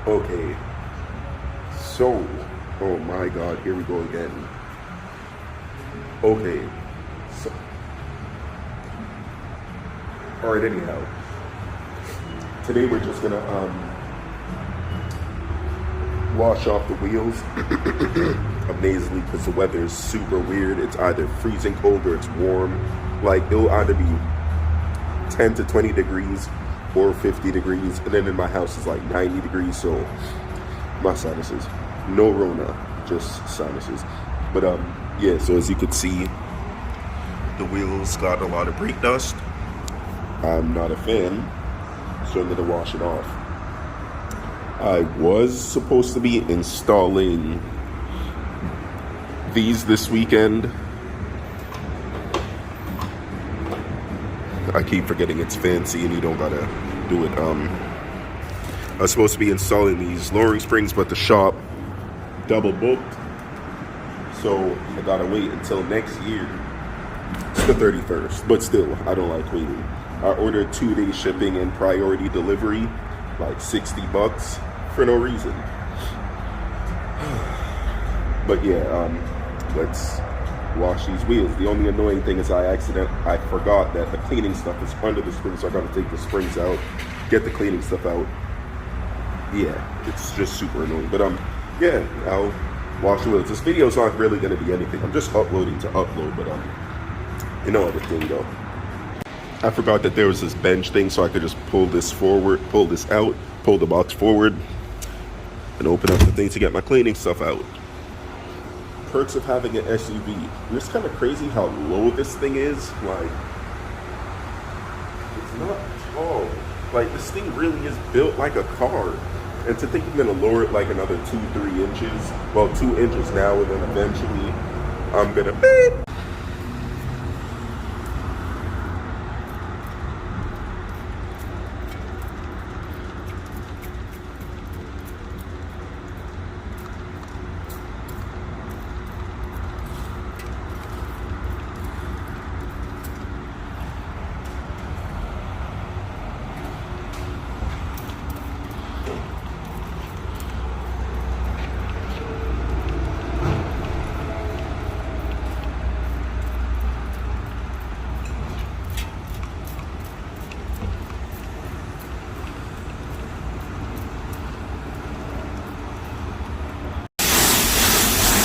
Okay, so, oh my god, here we go again. Okay, so, alright, anyhow, today we're just gonna, wash off the wheels amazingly because the weather is super weird. It's either freezing cold or it's warm. Like, it'll either be 10 to 20 degrees or 50 degrees, and then in my house it's like 90 degrees, so my sinuses, no Rona, just sinuses. But yeah, so as you can see, the wheels got a lot of brake dust. I'm not a fan, so I'm gonna wash it off. I was supposed to be installing these this weekend. I keep forgetting it's fancy and you don't gotta do it. I was supposed to be installing these lowering springs, but the shop double booked, so I gotta wait until next year. It's the 31st, but still, I don't like waiting. I ordered 2-day shipping and priority delivery, like $60 for no reason. But yeah, let's wash these wheels. The only annoying thing is I forgot that the cleaning stuff is under the springs, so I gotta take the springs out, get the cleaning stuff out. Yeah, it's just super annoying. But yeah, I'll wash the wheels. This video's not really gonna be anything. I'm just uploading to upload, but you know the thing though. I forgot that there was this bench thing, so I could just pull this forward, pull this out, pull the box forward, and open up the thing to get my cleaning stuff out. Perks of having an SUV. It's kind of crazy how low this thing is. Like, it's not tall. Like, this thing really is built like a car. And to think you're gonna lower it like another 2-3 inches, well, 2 inches now, and then eventually I'm gonna beep.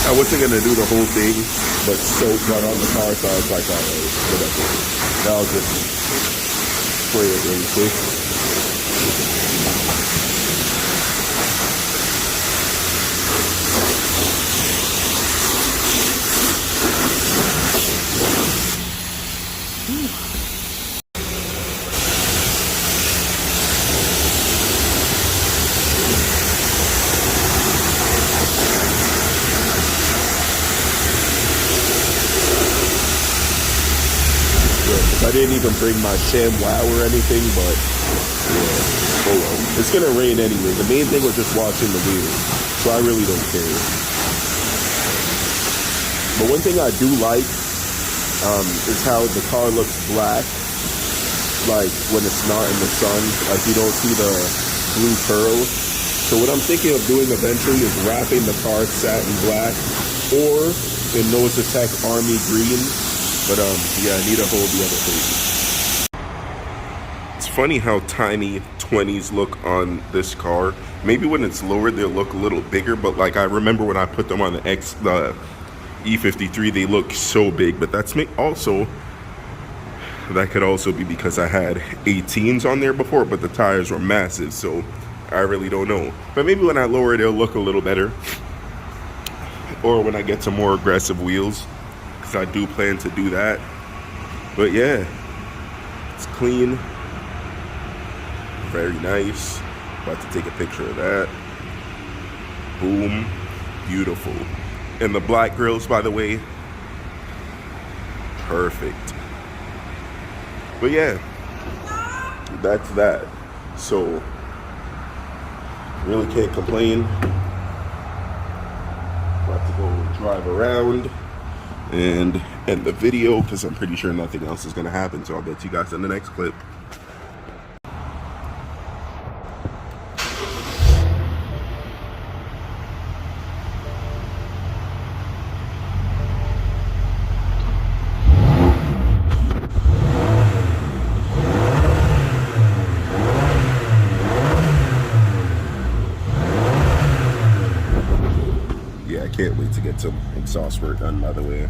I wasn't gonna do the whole thing, but soap got on the car, so I was like, alright, whatever. I'll just spray it really quick. I didn't even bring my ShamWow or anything, but yeah, oh well. It's gonna rain anyway. The main thing was just washing the wheels, so I really don't care. But one thing I do like is how the car looks black, like when it's not in the sun. Like you don't see the blue pearls. So what I'm thinking of doing eventually is wrapping the car satin black or in Nose Attack Army green. But yeah, I need to hold the other thing. It's funny how tiny 20s look on this car. Maybe when it's lowered, they'll look a little bigger. But like I remember when I put them on the E53, they look so big. But that's also, that could also be because I had 18s on there before, but the tires were massive. So I really don't know. But maybe when I lower it, it'll look a little better. Or when I get some more aggressive wheels. I do plan to do that. But yeah, it's clean, very nice. About to take a picture of that. Boom, beautiful. And the black grills, by the way, perfect. But yeah, that's that. So really can't complain. About to go drive around and end the video because I'm pretty sure nothing else is going to happen, so I'll get you guys in the next clip. Can't wait to get some exhaust work done, by the way.